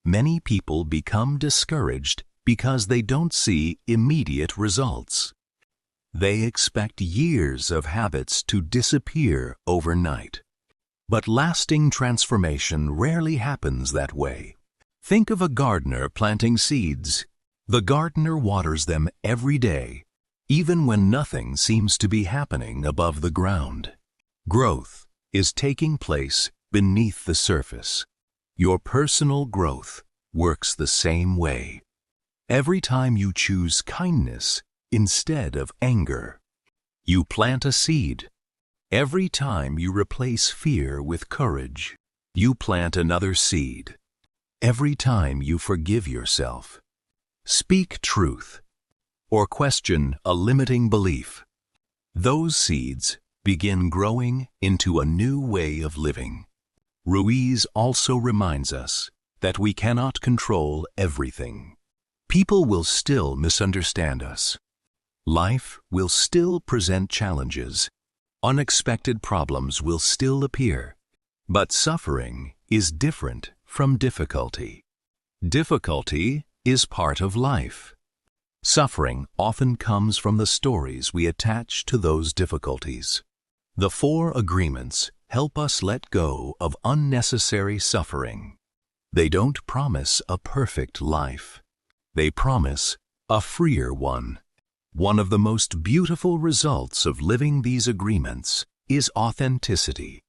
Many people become discouraged because they don't see immediate results. They expect years of habits to disappear overnight. But lasting transformation rarely happens that way. Think of a gardener planting seeds. The gardener waters them every day, even when nothing seems to be happening above the ground. Growth is taking place beneath the surface. Your personal growth works the same way. Every time you choose kindness instead of anger, you plant a seed. Every time you replace fear with courage, you plant another seed. Every time you forgive yourself, speak truth, or question a limiting belief, those seeds begin growing into a new way of living. Ruiz also reminds us that we cannot control everything. People will still misunderstand us. Life will still present challenges. Unexpected problems will still appear. But suffering is different from difficulty. Difficulty is part of life. Suffering often comes from the stories we attach to those difficulties. The 4 agreements help us let go of unnecessary suffering. They don't promise a perfect life. They promise a freer one. One of the most beautiful results of living these agreements is authenticity.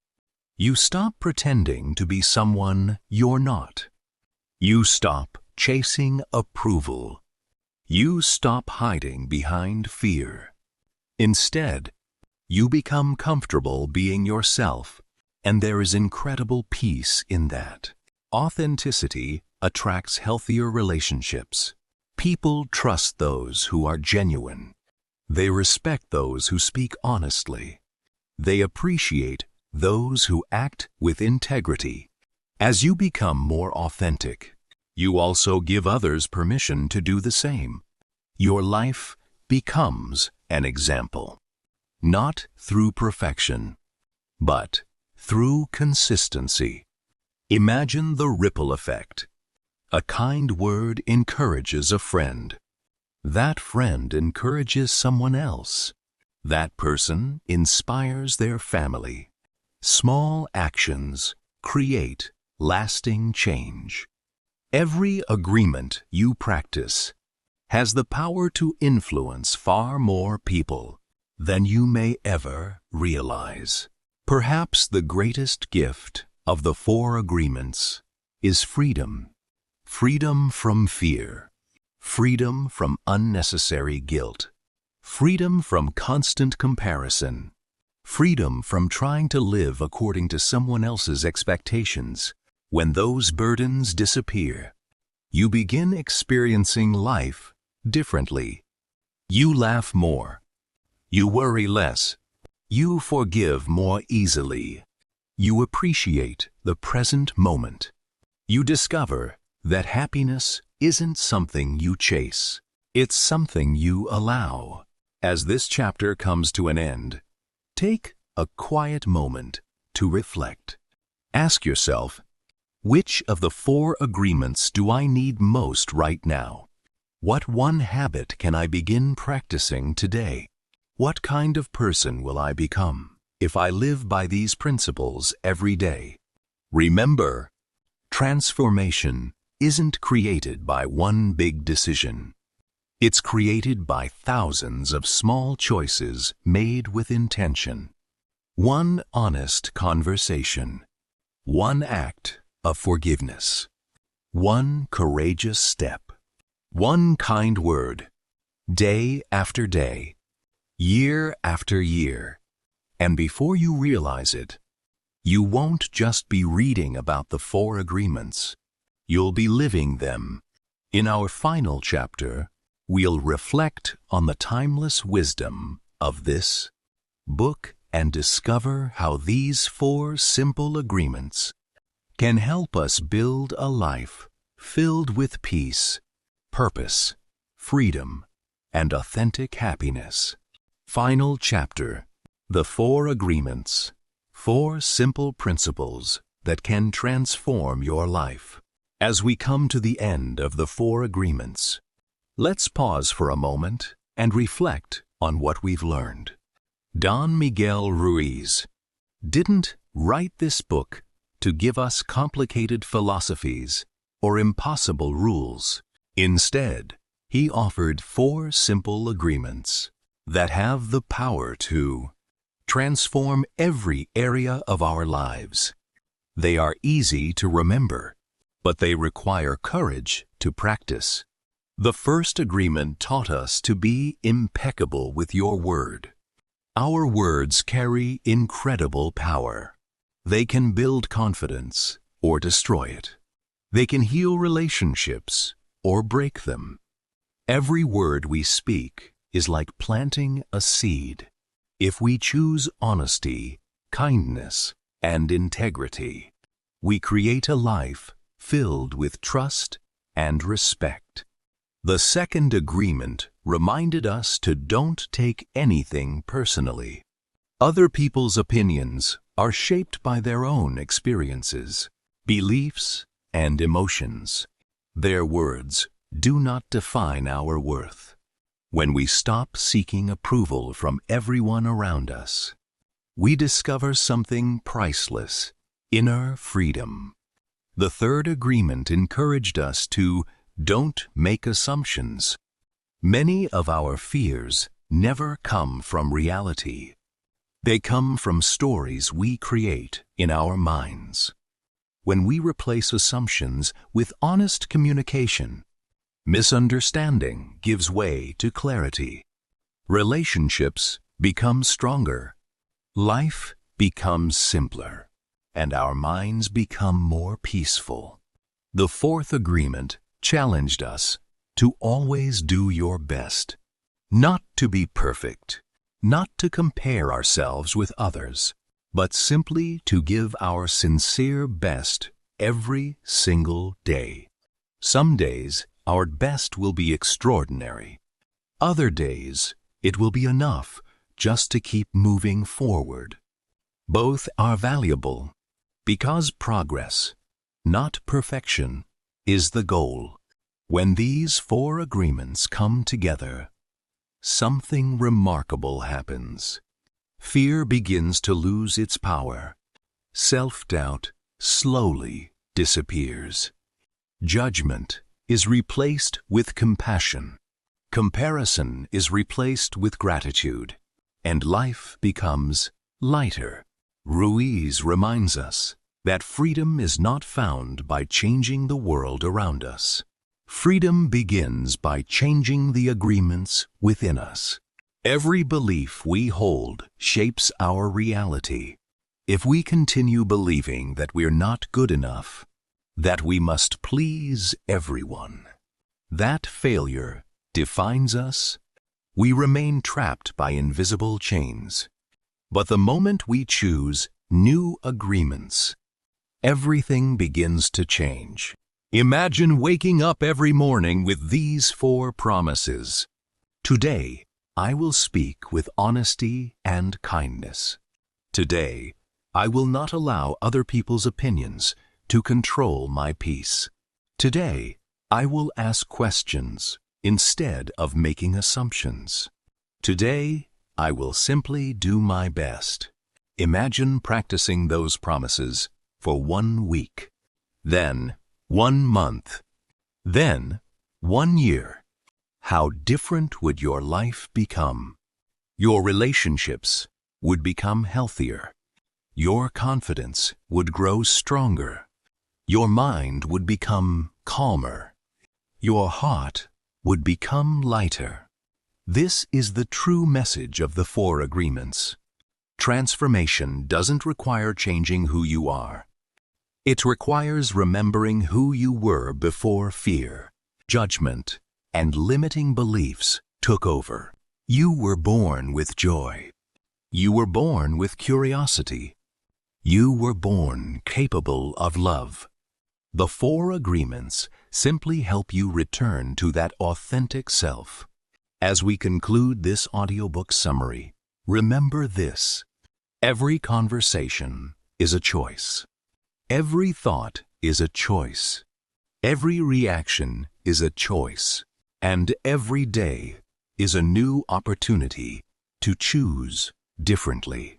You stop pretending to be someone you're not. You stop chasing approval. You stop hiding behind fear. Instead, you become comfortable being yourself, and there is incredible peace in that. Authenticity attracts healthier relationships. People trust those who are genuine. They respect those who speak honestly. They appreciate those who act with integrity. As you become more authentic, you also give others permission to do the same. Your life becomes an example, not through perfection, but through consistency. Imagine the ripple effect. A kind word encourages a friend. That friend encourages someone else. That person inspires their family. Small actions create lasting change. Every agreement you practice has the power to influence far more people than you may ever realize. Perhaps the greatest gift of the 4 agreements is freedom. Freedom from fear. Freedom from unnecessary guilt. Freedom from constant comparison. Freedom from trying to live according to someone else's expectations. When those burdens disappear, you begin experiencing life differently. You laugh more. You worry less. You forgive more easily. You appreciate the present moment. You discover that happiness isn't something you chase. It's something you allow. As this chapter comes to an end, take a quiet moment to reflect. Ask yourself, which of the 4 agreements do I need most right now? What one habit can I begin practicing today? What kind of person will I become if I live by these principles every day? Remember, transformation isn't created by one big decision. It's created by thousands of small choices made with intention. One honest conversation. One act of forgiveness. One courageous step. One kind word. Day after day. Year after year. And before you realize it, you won't just be reading about the 4 agreements. You'll be living them. In our final chapter, we'll reflect on the timeless wisdom of this book and discover how these 4 simple agreements can help us build a life filled with peace, purpose, freedom, and authentic happiness. Final chapter. The 4 agreements. 4 simple principles that can transform your life. As we come to the end of the 4 agreements, let's pause for a moment and reflect on what we've learned. Don Miguel Ruiz, didn't write this book to give us complicated philosophies or impossible rules. Instead, he offered 4 simple agreements that have the power to transform every area of our lives. They are easy to remember, but they require courage to practice. The first agreement taught us to be impeccable with your word. Our words carry incredible power. They can build confidence or destroy it. They can heal relationships or break them. Every word we speak is like planting a seed. If we choose honesty, kindness, and integrity, we create a life filled with trust and respect. The second agreement reminded us to don't take anything personally. Other people's opinions are shaped by their own experiences, beliefs, and emotions. Their words do not define our worth. When we stop seeking approval from everyone around us, we discover something priceless: inner freedom. The third agreement encouraged us to don't make assumptions. Many of our fears never come from reality. They come from stories we create in our minds. When we replace assumptions with honest communication, misunderstanding gives way to clarity. Relationships become stronger. Life becomes simpler, and our minds become more peaceful. The fourth agreement challenged us to always do your best, not to be perfect, not to compare ourselves with others, but simply to give our sincere best every single day. Some days, our best will be extraordinary. Other days, it will be enough just to keep moving forward. Both are valuable because progress, not perfection, is the goal. When these 4 agreements come together, something remarkable happens. Fear begins to lose its power. Self-doubt slowly disappears. Judgment is replaced with compassion. Comparison is replaced with gratitude, and life becomes lighter. Ruiz reminds us that freedom is not found by changing the world around us. Freedom begins by changing the agreements within us. Every belief we hold shapes our reality. If we continue believing that we're not good enough, that we must please everyone, that failure defines us, we remain trapped by invisible chains. But the moment we choose new agreements, everything begins to change. Imagine waking up every morning with these 4 promises. Today, I will speak with honesty and kindness. Today, I will not allow other people's opinions to control my peace. Today, I will ask questions instead of making assumptions. Today, I will simply do my best. Imagine practicing those promises for 1 week, then 1 month, then 1 year. How different would your life become? Your relationships would become healthier. Your confidence would grow stronger. Your mind would become calmer. Your heart would become lighter. This is the true message of the 4 agreements. Transformation doesn't require changing who you are. It requires remembering who you were before fear, judgment, and limiting beliefs took over. You were born with joy. You were born with curiosity. You were born capable of love. The 4 agreements simply help you return to that authentic self. As we conclude this audiobook summary, remember this: every conversation is a choice. Every thought is a choice. Every reaction is a choice. And every day is a new opportunity to choose differently.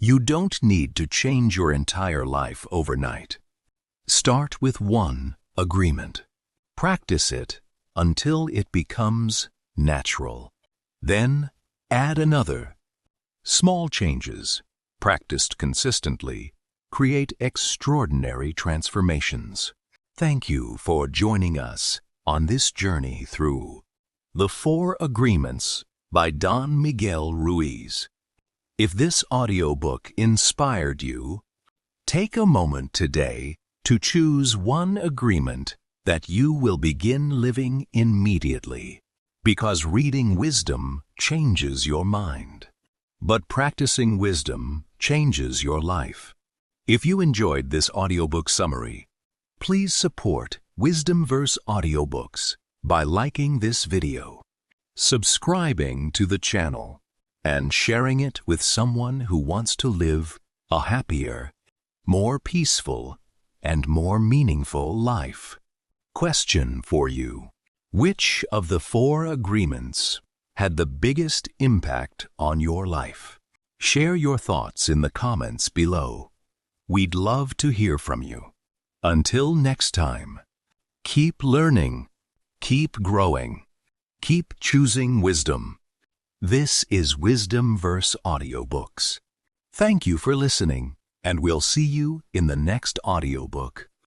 You don't need to change your entire life overnight. Start with one agreement. Practice it until it becomes natural. Then add another. Small changes, practiced consistently, create extraordinary transformations. Thank you for joining us on this journey through The 4 Agreements by Don Miguel Ruiz. If this audiobook inspired you, take a moment today to choose one agreement that you will begin living immediately, because reading wisdom changes your mind, but practicing wisdom changes your life. If you enjoyed this audiobook summary, please support WisdomVerse Audiobooks by liking this video, subscribing to the channel, and sharing it with someone who wants to live a happier, more peaceful, and more meaningful life. Question for you: which of the 4 agreements had the biggest impact on your life? Share your thoughts in the comments below. We'd love to hear from you. Until next time, keep learning, keep growing, keep choosing wisdom. This is WisdomVerse Audiobooks. Thank you for listening, and we'll see you in the next audiobook.